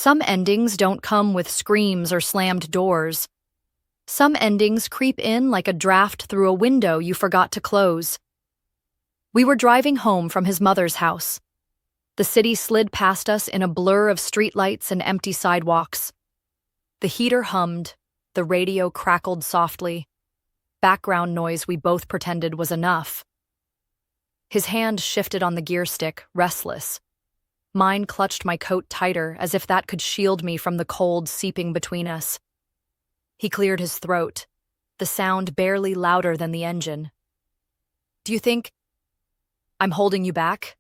Some endings don't come with screams or slammed doors. Some endings creep in like a draft through a window you forgot to close. We were driving home from his mother's house. The city slid past us in a blur of streetlights and empty sidewalks. The heater hummed, the radio crackled softly. Background noise we both pretended was enough. His hand shifted on the gear stick, restless. Mine clutched my coat tighter, as if that could shield me from the cold seeping between us. He cleared his throat, the sound barely louder than the engine. "Do you think I'm holding you back?"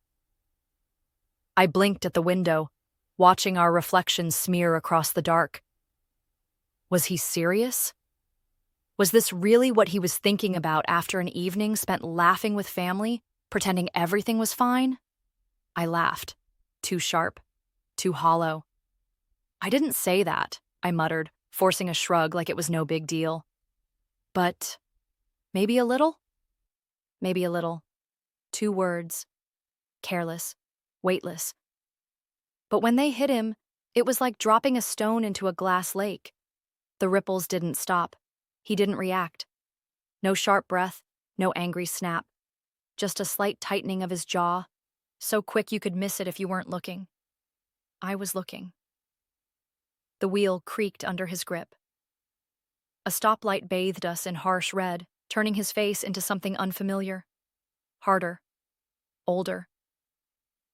I blinked at the window, watching our reflections smear across the dark. Was he serious? Was this really what he was thinking about after an evening spent laughing with family, pretending everything was fine? I laughed. Too sharp. Too hollow. "I didn't say that," I muttered, forcing a shrug like it was no big deal. But maybe a little? Maybe a little. 2 words. Careless. Weightless. But when they hit him, it was like dropping a stone into a glass lake. The ripples didn't stop. He didn't react. No sharp breath, no angry snap. Just a slight tightening of his jaw, so quick you could miss it if you weren't looking. I was looking. The wheel creaked under his grip. A stoplight bathed us in harsh red, turning his face into something unfamiliar. Harder. Older.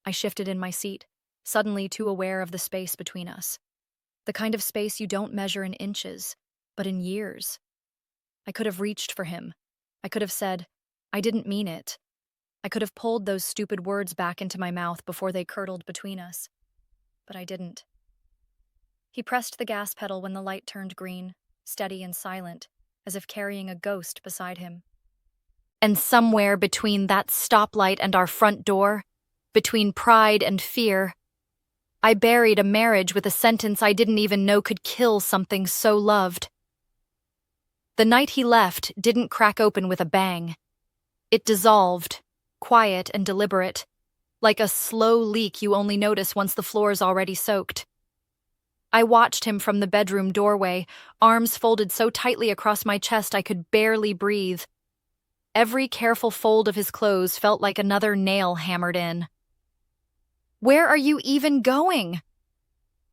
I shifted in my seat, suddenly too aware of the space between us. The kind of space you don't measure in inches, but in years. I could have reached for him. I could have said, "I didn't mean it." I could have pulled those stupid words back into my mouth before they curdled between us. But I didn't. He pressed the gas pedal when the light turned green, steady and silent, as if carrying a ghost beside him. And somewhere between that stoplight and our front door, between pride and fear, I buried a marriage with a sentence I didn't even know could kill something so loved. The night he left didn't crack open with a bang. It dissolved, quiet and deliberate, like a slow leak you only notice once the floor's already soaked. I watched him from the bedroom doorway, arms folded so tightly across my chest I could barely breathe. Every careful fold of his clothes felt like another nail hammered in. "Where are you even going?"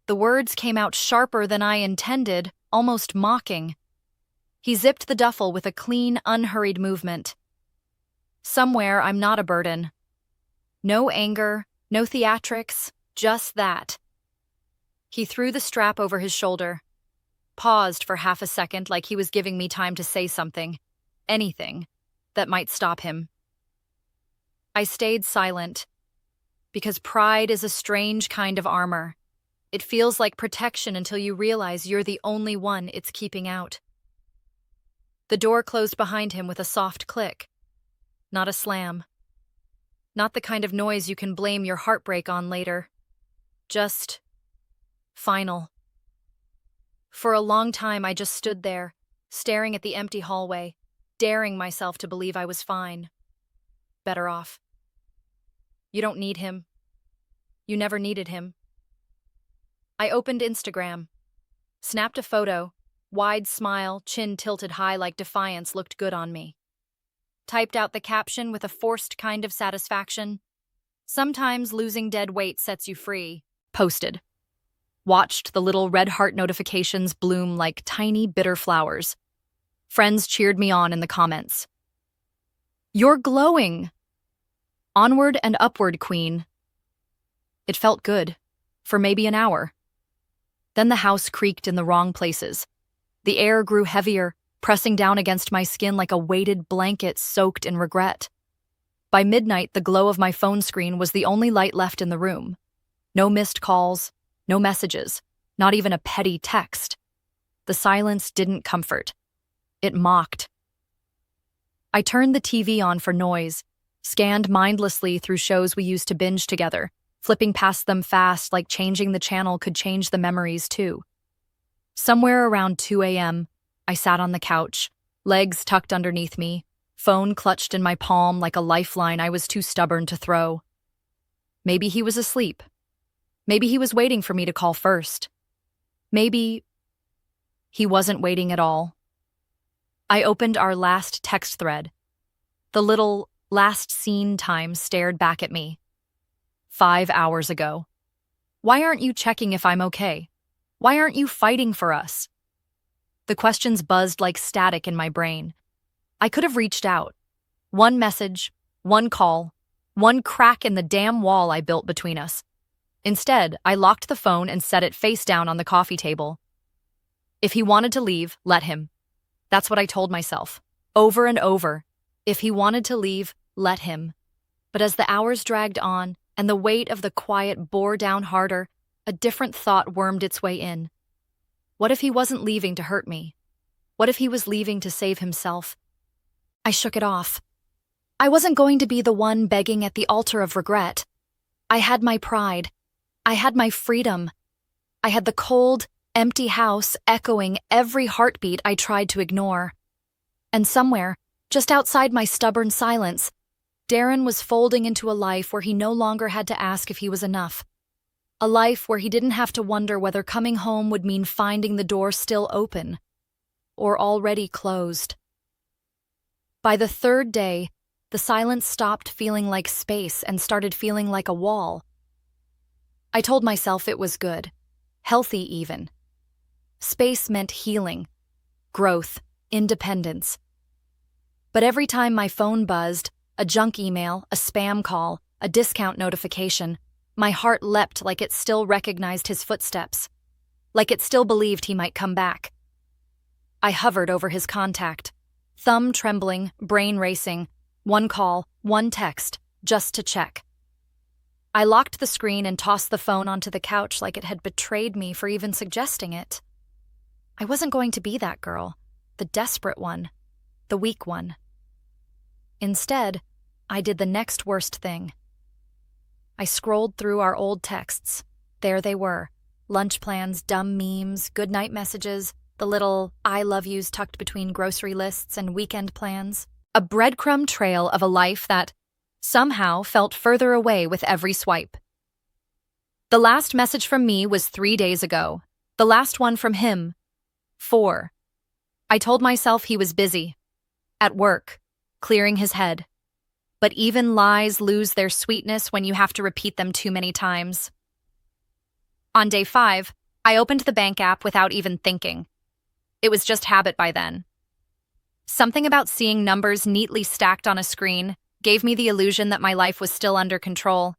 The words came out sharper than I intended, almost mocking. He zipped the duffel with a clean, unhurried movement. "Somewhere I'm not a burden." No anger, no theatrics, just that. He threw the strap over his shoulder, paused for half a second like he was giving me time to say something, anything, that might stop him. I stayed silent, because pride is a strange kind of armor. It feels like protection until you realize you're the only one it's keeping out. The door closed behind him with a soft click. Not a slam. Not the kind of noise you can blame your heartbreak on later. Just final. For a long time, I just stood there, staring at the empty hallway, daring myself to believe I was fine. Better off. You don't need him. You never needed him. I opened Instagram, snapped a photo. Wide smile, chin tilted high like defiance looked good on me. Typed out the caption with a forced kind of satisfaction. "Sometimes losing dead weight sets you free." Posted. Watched the little red heart notifications bloom like tiny bitter flowers. Friends cheered me on in the comments. "You're glowing!" Onward and upward, queen. It felt good, for maybe an hour. Then the house creaked in the wrong places. The air grew heavier, pressing down against my skin like a weighted blanket soaked in regret. By midnight, the glow of my phone screen was the only light left in the room. No missed calls, no messages, not even a petty text. The silence didn't comfort. It mocked. I turned the TV on for noise, scanned mindlessly through shows we used to binge together, flipping past them fast like changing the channel could change the memories too. Somewhere around 2 a.m., I sat on the couch, legs tucked underneath me, phone clutched in my palm like a lifeline I was too stubborn to throw. Maybe he was asleep. Maybe he was waiting for me to call first. Maybe he wasn't waiting at all. I opened our last text thread. The little last seen time stared back at me. 5 hours ago. Why aren't you checking if I'm okay? Why aren't you fighting for us? The questions buzzed like static in my brain. I could have reached out. One message, one call, one crack in the damn wall I built between us. Instead, I locked the phone and set it face down on the coffee table. If he wanted to leave, let him. That's what I told myself, over and over. If he wanted to leave, let him. But as the hours dragged on and the weight of the quiet bore down harder, a different thought wormed its way in. What if he wasn't leaving to hurt me? What if he was leaving to save himself? I shook it off. I wasn't going to be the one begging at the altar of regret. I had my pride. I had my freedom. I had the cold, empty house echoing every heartbeat I tried to ignore. And somewhere, just outside my stubborn silence, Darren was folding into a life where he no longer had to ask if he was enough. A life where he didn't have to wonder whether coming home would mean finding the door still open or already closed. By the third day, the silence stopped feeling like space and started feeling like a wall. I told myself it was good, healthy even. Space meant healing, growth, independence. But every time my phone buzzed, a junk email, a spam call, a discount notification, my heart leapt like it still recognized his footsteps, like it still believed he might come back. I hovered over his contact, thumb trembling, brain racing, one call, one text, just to check. I locked the screen and tossed the phone onto the couch like it had betrayed me for even suggesting it. I wasn't going to be that girl, the desperate one, the weak one. Instead, I did the next worst thing. I scrolled through our old texts. There they were. Lunch plans, dumb memes, goodnight messages, the little I love yous tucked between grocery lists and weekend plans. A breadcrumb trail of a life that somehow felt further away with every swipe. The last message from me was 3 days ago. The last one from him, 4. I told myself he was busy. At work, clearing his head. But even lies lose their sweetness when you have to repeat them too many times. On day 5, I opened the bank app without even thinking. It was just habit by then. Something about seeing numbers neatly stacked on a screen gave me the illusion that my life was still under control.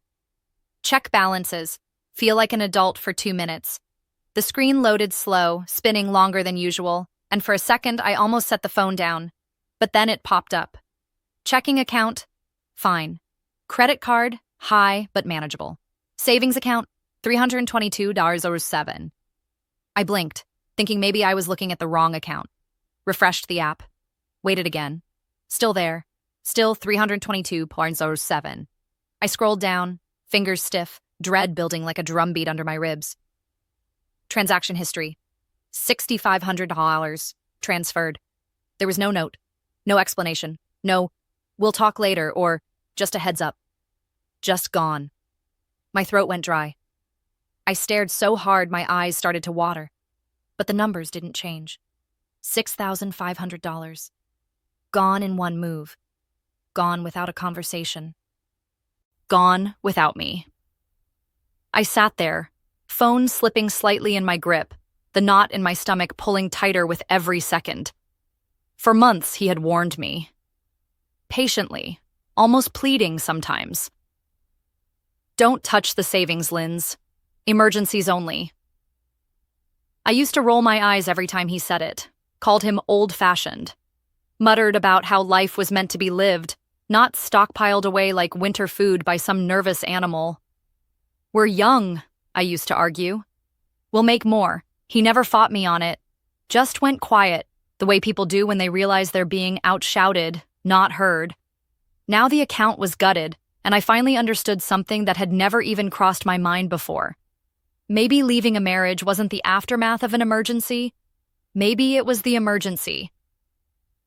Check balances. Feel like an adult for 2 minutes. The screen loaded slow, spinning longer than usual, and for a second I almost set the phone down. But then it popped up. Checking account, fine. Credit card, high but manageable. Savings account, $322.07. I blinked, thinking maybe I was looking at the wrong account. Refreshed the app. Waited again. Still there. Still $322.07. I scrolled down, fingers stiff, dread building like a drumbeat under my ribs. Transaction history. $6,500 transferred. There was no note, no explanation, no, we'll talk later, or just a heads up. Just gone. My throat went dry. I stared so hard my eyes started to water. But the numbers didn't change. $6,500. Gone in one move. Gone without a conversation. Gone without me. I sat there, phone slipping slightly in my grip, the knot in my stomach pulling tighter with every second. For months he had warned me. Patiently, almost pleading sometimes. Don't touch the savings, Linz. Emergencies only. I used to roll my eyes every time he said it, called him old-fashioned, muttered about how life was meant to be lived, not stockpiled away like winter food by some nervous animal. We're young, I used to argue. We'll make more. He never fought me on it. Just went quiet, the way people do when they realize they're being outshouted, not heard. Now the account was gutted, and I finally understood something that had never even crossed my mind before. Maybe leaving a marriage wasn't the aftermath of an emergency. Maybe it was the emergency.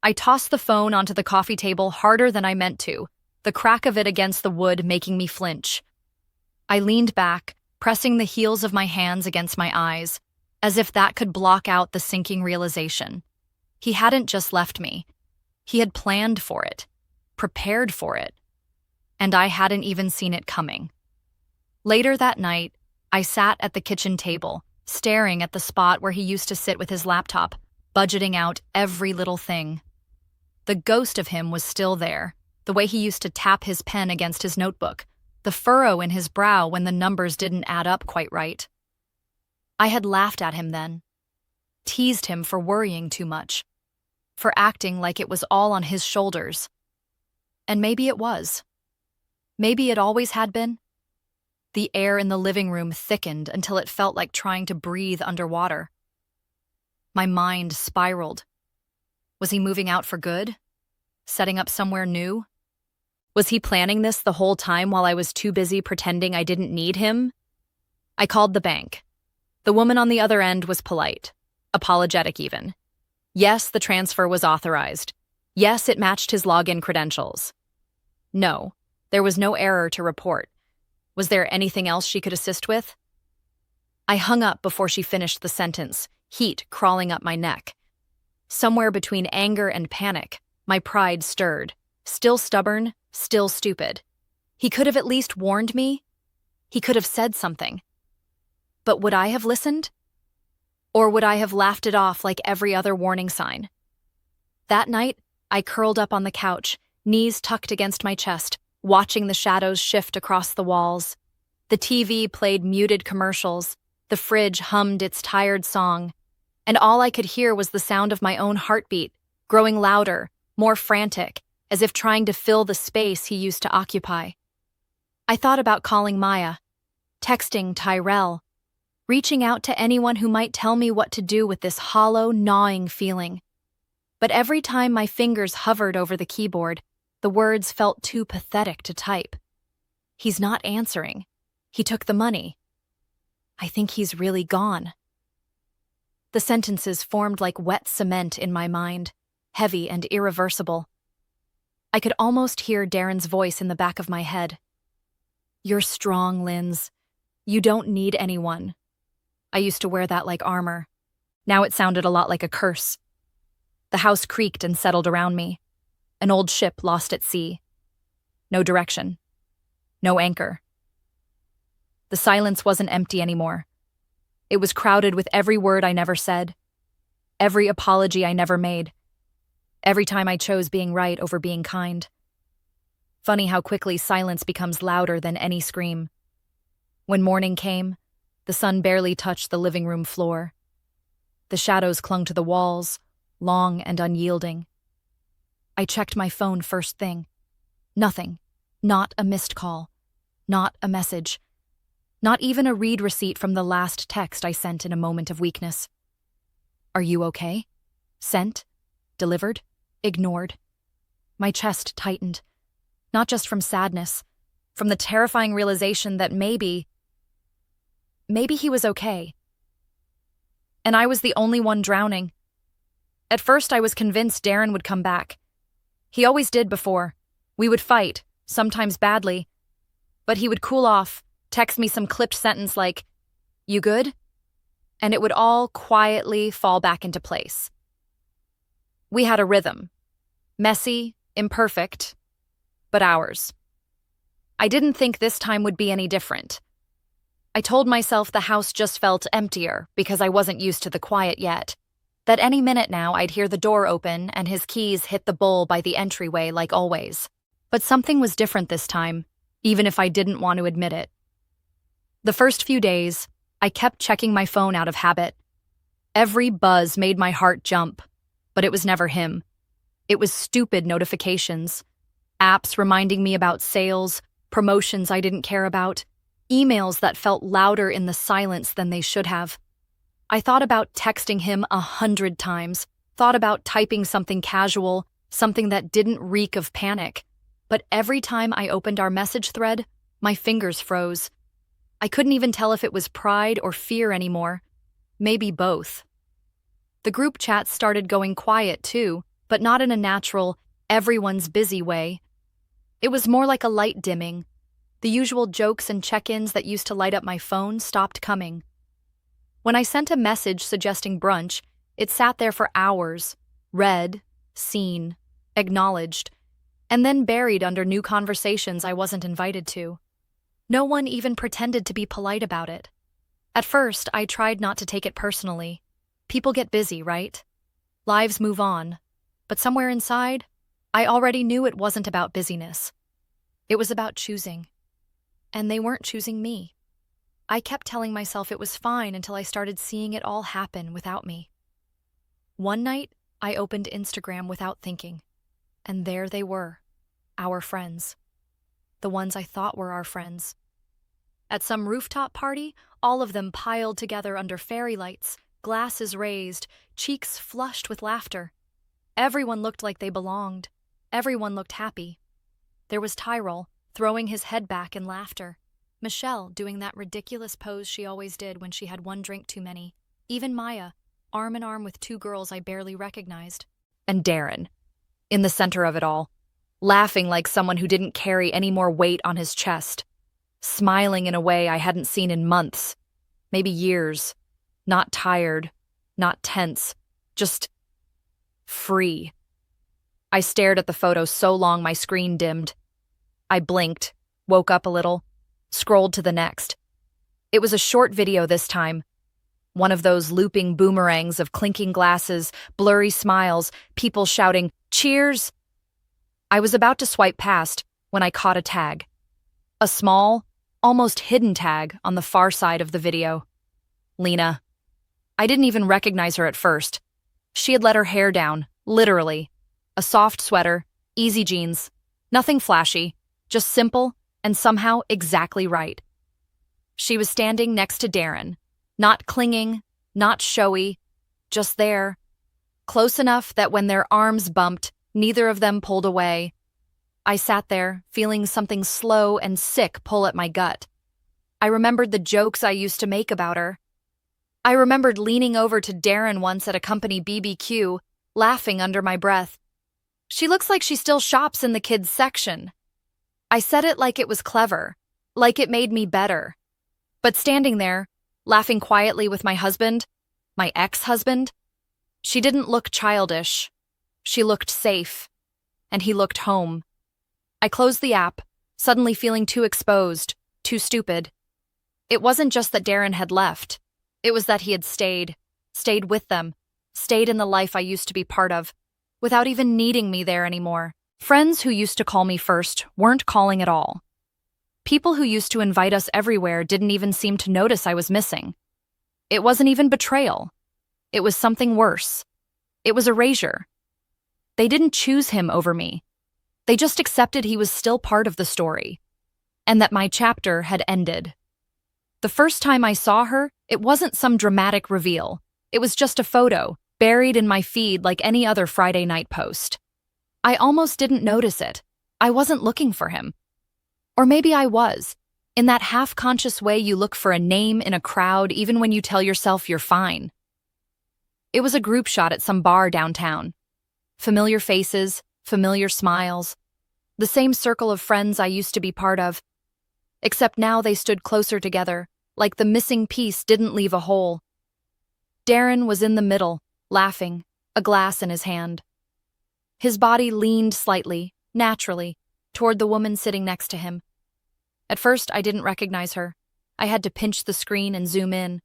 I tossed the phone onto the coffee table harder than I meant to, the crack of it against the wood making me flinch. I leaned back, pressing the heels of my hands against my eyes, as if that could block out the sinking realization. He hadn't just left me. He had planned for it, prepared for it, and I hadn't even seen it coming. Later that night, I sat at the kitchen table, staring at the spot where he used to sit with his laptop, budgeting out every little thing. The ghost of him was still there, the way he used to tap his pen against his notebook, the furrow in his brow when the numbers didn't add up quite right. I had laughed at him then, teased him for worrying too much, for acting like it was all on his shoulders. And maybe it was. Maybe it always had been. The air in the living room thickened until it felt like trying to breathe underwater. My mind spiraled. Was he moving out for good? Setting up somewhere new? Was he planning this the whole time while I was too busy pretending I didn't need him? I called the bank. The woman on the other end was polite, apologetic even. Yes, the transfer was authorized. Yes, it matched his login credentials. No, there was no error to report. Was there anything else she could assist with? I hung up before she finished the sentence, heat crawling up my neck. Somewhere between anger and panic, my pride stirred. Still stubborn, still stupid. He could have at least warned me. He could have said something. But would I have listened? Or would I have laughed it off like every other warning sign? That night, I curled up on the couch, knees tucked against my chest, watching the shadows shift across the walls. The TV played muted commercials, the fridge hummed its tired song, and all I could hear was the sound of my own heartbeat, growing louder, more frantic, as if trying to fill the space he used to occupy. I thought about calling Maya, texting Tyrell, reaching out to anyone who might tell me what to do with this hollow, gnawing feeling. But every time my fingers hovered over the keyboard, the words felt too pathetic to type. He's not answering. He took the money. I think he's really gone. The sentences formed like wet cement in my mind, heavy and irreversible. I could almost hear Darren's voice in the back of my head. You're strong, Linz. You don't need anyone. I used to wear that like armor. Now it sounded a lot like a curse. The house creaked and settled around me. An old ship lost at sea. No direction. No anchor. The silence wasn't empty anymore. It was crowded with every word I never said, every apology I never made, every time I chose being right over being kind. Funny how quickly silence becomes louder than any scream. When morning came, the sun barely touched the living room floor. The shadows clung to the walls, long and unyielding. I checked my phone first thing. Nothing. Not a missed call. Not a message. Not even a read receipt from the last text I sent in a moment of weakness. Are you okay? Sent? Delivered? Ignored? My chest tightened. Not just from sadness, from the terrifying realization that maybe he was okay. And I was the only one drowning. At first I was convinced Darren would come back. He always did before. We would fight, sometimes badly. But he would cool off, text me some clipped sentence like, "You good?" And it would all quietly fall back into place. We had a rhythm. Messy, imperfect, but ours. I didn't think this time would be any different. I told myself the house just felt emptier because I wasn't used to the quiet yet. That any minute now I'd hear the door open and his keys hit the bowl by the entryway like always. But something was different this time, even if I didn't want to admit it. The first few days, I kept checking my phone out of habit. Every buzz made my heart jump, but it was never him. It was stupid notifications, apps reminding me about sales, promotions I didn't care about, emails that felt louder in the silence than they should have. I thought about texting him 100 times, thought about typing something casual, something that didn't reek of panic. But every time I opened our message thread, my fingers froze. I couldn't even tell if it was pride or fear anymore. Maybe both. The group chats started going quiet too, but not in a natural, everyone's busy way. It was more like a light dimming, The usual jokes and check-ins that used to light up my phone stopped coming. When I sent a message suggesting brunch, it sat there for hours, read, seen, acknowledged, and then buried under new conversations I wasn't invited to. No one even pretended to be polite about it. At first, I tried not to take it personally. People get busy, right? Lives move on. But somewhere inside, I already knew it wasn't about busyness. It was about choosing. And they weren't choosing me. I kept telling myself it was fine until I started seeing it all happen without me. One night, I opened Instagram without thinking. And there they were, our friends. The ones I thought were our friends. At some rooftop party, all of them piled together under fairy lights, glasses raised, cheeks flushed with laughter. Everyone looked like they belonged. Everyone looked happy. There was Tyrell, throwing his head back in laughter. Michelle doing that ridiculous pose she always did when she had one drink too many. Even Maya, arm in arm with two girls I barely recognized. And Darren, in the center of it all, laughing like someone who didn't carry any more weight on his chest, smiling in a way I hadn't seen in months, maybe years, not tired, not tense, just free. I stared at the photo so long my screen dimmed. I blinked, woke up a little, scrolled to the next. It was a short video this time. One of those looping boomerangs of clinking glasses, blurry smiles, people shouting, "Cheers!" I was about to swipe past when I caught a tag. A small, almost hidden tag on the far side of the video. Lena. I didn't even recognize her at first. She had let her hair down, literally. A soft sweater, easy jeans, nothing flashy, just simple and somehow exactly right. She was standing next to Darren, not clinging, not showy, just there, close enough that when their arms bumped, neither of them pulled away. I sat there, feeling something slow and sick pull at my gut. I remembered the jokes I used to make about her. I remembered leaning over to Darren once at a company BBQ, laughing under my breath. "She looks like she still shops in the kids' section." I said it like it was clever, like it made me better. But standing there, laughing quietly with my husband, my ex-husband, she didn't look childish. She looked safe. And he looked home. I closed the app, suddenly feeling too exposed, too stupid. It wasn't just that Darren had left. It was that he had stayed with them, stayed in the life I used to be part of, without even needing me there anymore. Friends who used to call me first weren't calling at all. People who used to invite us everywhere didn't even seem to notice I was missing. It wasn't even betrayal. It was something worse. It was erasure. They didn't choose him over me. They just accepted he was still part of the story, and that my chapter had ended. The first time I saw her, it wasn't some dramatic reveal. It was just a photo, buried in my feed like any other Friday night post. I almost didn't notice it. I wasn't looking for him. Or maybe I was, in that half-conscious way you look for a name in a crowd even when you tell yourself you're fine. It was a group shot at some bar downtown. Familiar faces, familiar smiles. The same circle of friends I used to be part of. Except now they stood closer together, like the missing piece didn't leave a hole. Darren was in the middle, laughing, a glass in his hand. His body leaned slightly, naturally, toward the woman sitting next to him. At first, I didn't recognize her. I had to pinch the screen and zoom in.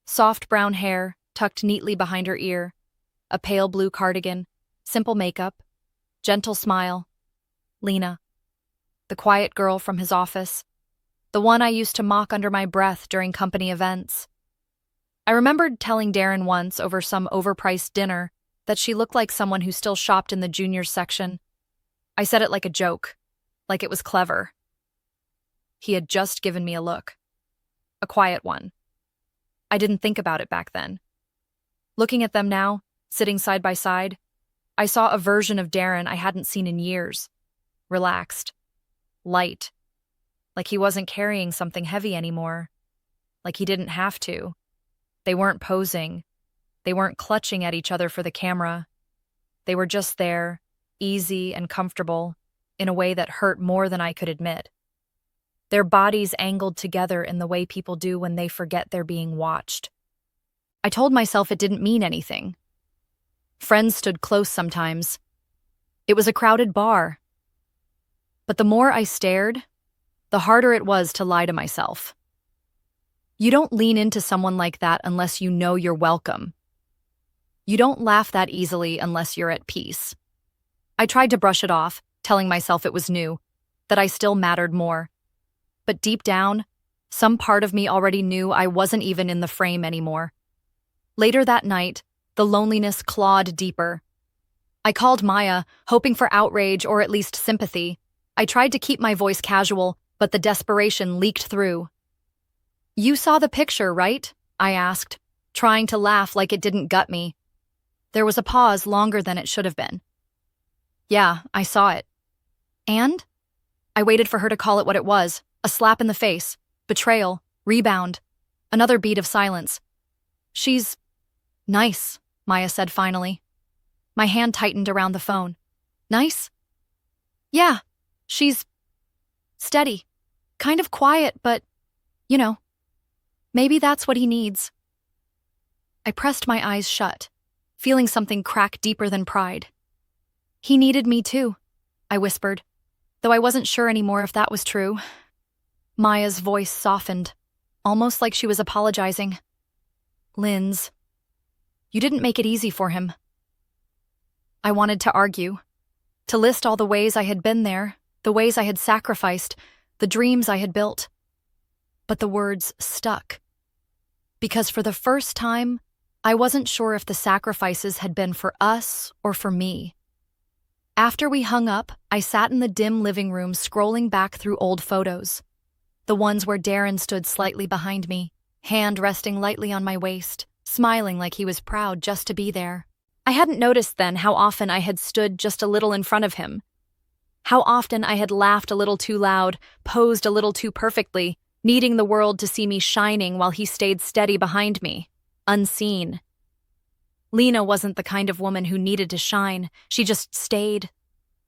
Soft brown hair, tucked neatly behind her ear. A pale blue cardigan. Simple makeup. Gentle smile. Lena. The quiet girl from his office. The one I used to mock under my breath during company events. I remembered telling Darren once over some overpriced dinner that she looked like someone who still shopped in the juniors section. I said it like a joke, like it was clever. He had just given me a look. A quiet one. I didn't think about it back then. Looking at them now, sitting side by side, I saw a version of Darren I hadn't seen in years. Relaxed. Light. Like he wasn't carrying something heavy anymore. Like he didn't have to. They weren't posing. They weren't clutching at each other for the camera. They were just there, easy and comfortable, in a way that hurt more than I could admit. their bodies angled together in the way people do when they forget they're being watched. I told myself it didn't mean anything. Friends stood close sometimes. It was a crowded bar. But the more I stared, the harder it was to lie to myself. You don't lean into someone like that unless you know you're welcome. You don't laugh that easily unless you're at peace. I tried to brush it off, telling myself it was new, that I still mattered more. But deep down, some part of me already knew I wasn't even in the frame anymore. Later that night, the loneliness clawed deeper. I called Maya, hoping for outrage or at least sympathy. I tried to keep my voice casual, but the desperation leaked through. "You saw the picture, right?" I asked, trying to laugh like it didn't gut me. There was a pause longer than it should have been. "Yeah, I saw it." "And?" I waited for her to call it what it was, a slap in the face, betrayal, rebound, another beat of silence. "She's nice," Maya said finally. My hand tightened around the phone. "Nice?" "Yeah, she's steady, kind of quiet, but, you know, maybe that's what he needs." I pressed my eyes shut, feeling something crack deeper than pride. "He needed me too," I whispered, though I wasn't sure anymore if that was true. Maya's voice softened, almost like she was apologizing. "Linz, you didn't make it easy for him." I wanted to argue, to list all the ways I had been there, the ways I had sacrificed, the dreams I had built. But the words stuck. Because for the first time, I wasn't sure if the sacrifices had been for us or for me. After we hung up, I sat in the dim living room scrolling back through old photos. The ones where Darren stood slightly behind me, hand resting lightly on my waist, smiling like he was proud just to be there. I hadn't noticed then how often I had stood just a little in front of him. How often I had laughed a little too loud, posed a little too perfectly, needing the world to see me shining while he stayed steady behind me, unseen. Lena wasn't the kind of woman who needed to shine. She just stayed,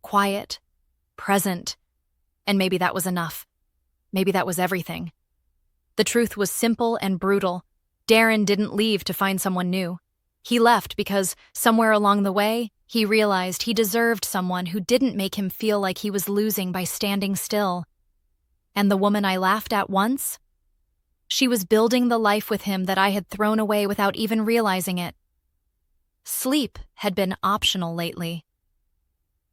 quiet, present, and maybe that was enough. Maybe that was everything. The truth was simple and brutal. Darren didn't leave to find someone new. He left because, somewhere along the way, he realized he deserved someone who didn't make him feel like he was losing by standing still. And the woman I laughed at once? She was building the life with him that I had thrown away without even realizing it. Sleep had been optional lately.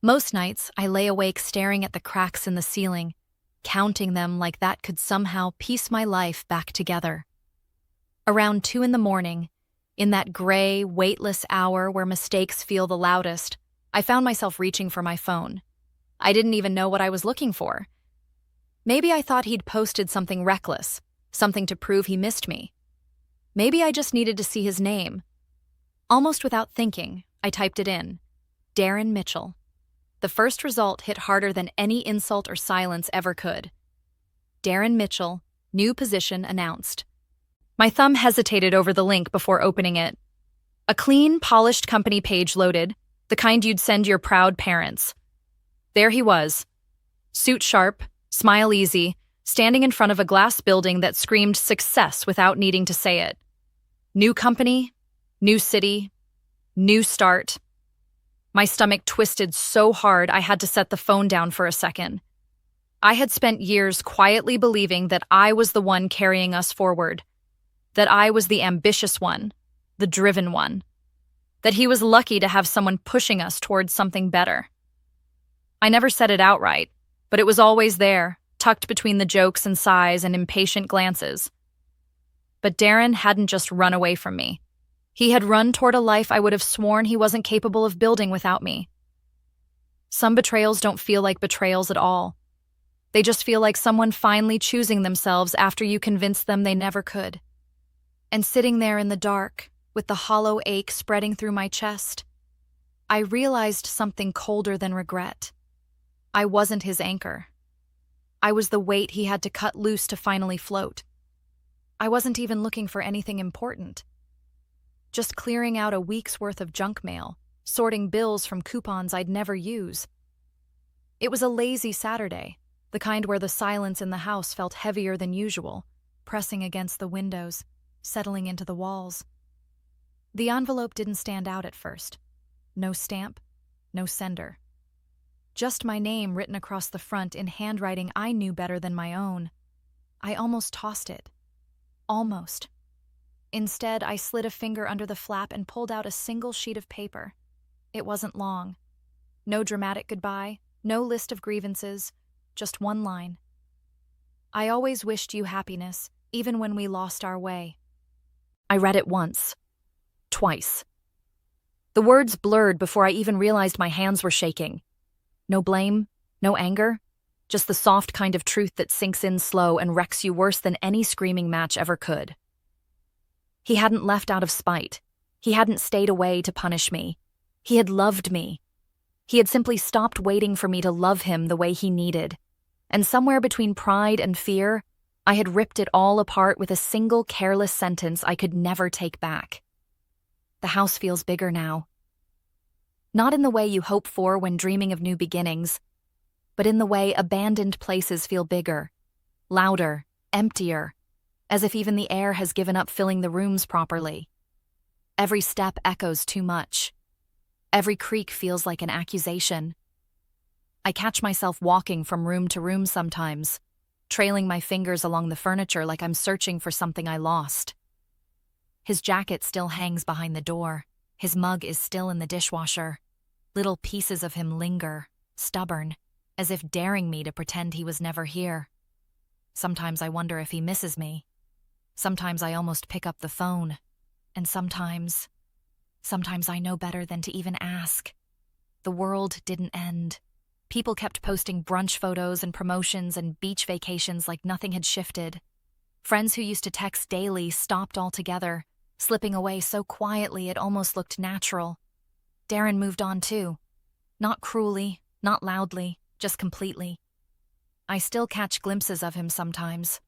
Most nights, I lay awake staring at the cracks in the ceiling, counting them like that could somehow piece my life back together. Around 2 a.m, in that gray, weightless hour where mistakes feel the loudest, I found myself reaching for my phone. I didn't even know what I was looking for. Maybe I thought he'd posted something reckless, something to prove he missed me. Maybe I just needed to see his name. Almost without thinking, I typed it in. Darren Mitchell. The first result hit harder than any insult or silence ever could. Darren Mitchell, new position announced. My thumb hesitated over the link before opening it. A clean, polished company page loaded, the kind you'd send your proud parents. There he was, suit sharp, smile easy, standing in front of a glass building that screamed success without needing to say it. New company, new city, new start. My stomach twisted so hard I had to set the phone down for a second. I had spent years quietly believing that I was the one carrying us forward, that I was the ambitious one, the driven one, that he was lucky to have someone pushing us towards something better. I never said it outright, but it was always there, tucked between the jokes and sighs and impatient glances. But Darren hadn't just run away from me. He had run toward a life I would have sworn he wasn't capable of building without me. Some betrayals don't feel like betrayals at all. They just feel like someone finally choosing themselves after you convinced them they never could. And sitting there in the dark, with the hollow ache spreading through my chest, I realized something colder than regret. I wasn't his anchor. I was the weight he had to cut loose to finally float. I wasn't even looking for anything important. Just clearing out a week's worth of junk mail, sorting bills from coupons I'd never use. It was a lazy Saturday, the kind where the silence in the house felt heavier than usual, pressing against the windows, settling into the walls. The envelope didn't stand out at first. No stamp, no sender. Just my name written across the front in handwriting I knew better than my own. I almost tossed it. Almost. Instead, I slid a finger under the flap and pulled out a single sheet of paper. It wasn't long. No dramatic goodbye, no list of grievances, just one line. I always wished you happiness, even when we lost our way. I read it once. Twice. The words blurred before I even realized my hands were shaking. No blame, no anger, just the soft kind of truth that sinks in slow and wrecks you worse than any screaming match ever could. He hadn't left out of spite. He hadn't stayed away to punish me. He had loved me. He had simply stopped waiting for me to love him the way he needed. And somewhere between pride and fear, I had ripped it all apart with a single careless sentence I could never take back. The house feels bigger now. Not in the way you hope for when dreaming of new beginnings, but in the way abandoned places feel bigger, louder, emptier, as if even the air has given up filling the rooms properly. Every step echoes too much. Every creak feels like an accusation. I catch myself walking from room to room sometimes, trailing my fingers along the furniture like I'm searching for something I lost. His jacket still hangs behind the door. His mug is still in the dishwasher. Little pieces of him linger, stubborn, as if daring me to pretend he was never here. Sometimes I wonder if he misses me. Sometimes I almost pick up the phone. And sometimes I know better than to even ask. The world didn't end. People kept posting brunch photos and promotions and beach vacations like nothing had shifted. Friends who used to text daily stopped altogether, slipping away so quietly it almost looked natural. Darren moved on too. Not cruelly, not loudly, just completely. I still catch glimpses of him sometimes.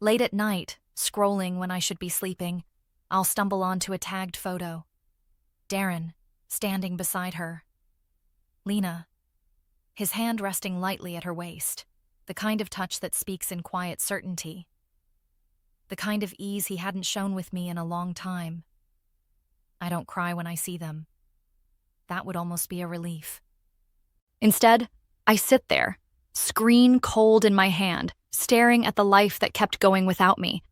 Late at night, scrolling when I should be sleeping, I'll stumble onto a tagged photo. Darren, standing beside her. Lena, his hand resting lightly at her waist, the kind of touch that speaks in quiet certainty. The kind of ease he hadn't shown with me in a long time. I don't cry when I see them. That would almost be a relief. Instead, I sit there, screen cold in my hand, staring at the life that kept going without me,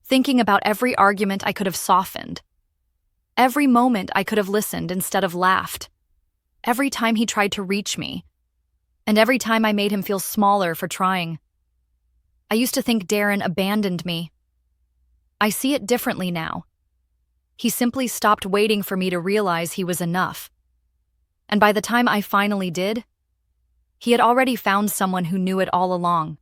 thinking about every argument I could have softened, every moment I could have listened instead of laughed, every time he tried to reach me, and every time I made him feel smaller for trying. I used to think Darren abandoned me. I see it differently now. He simply stopped waiting for me to realize he was enough. And by the time I finally did, he had already found someone who knew it all along.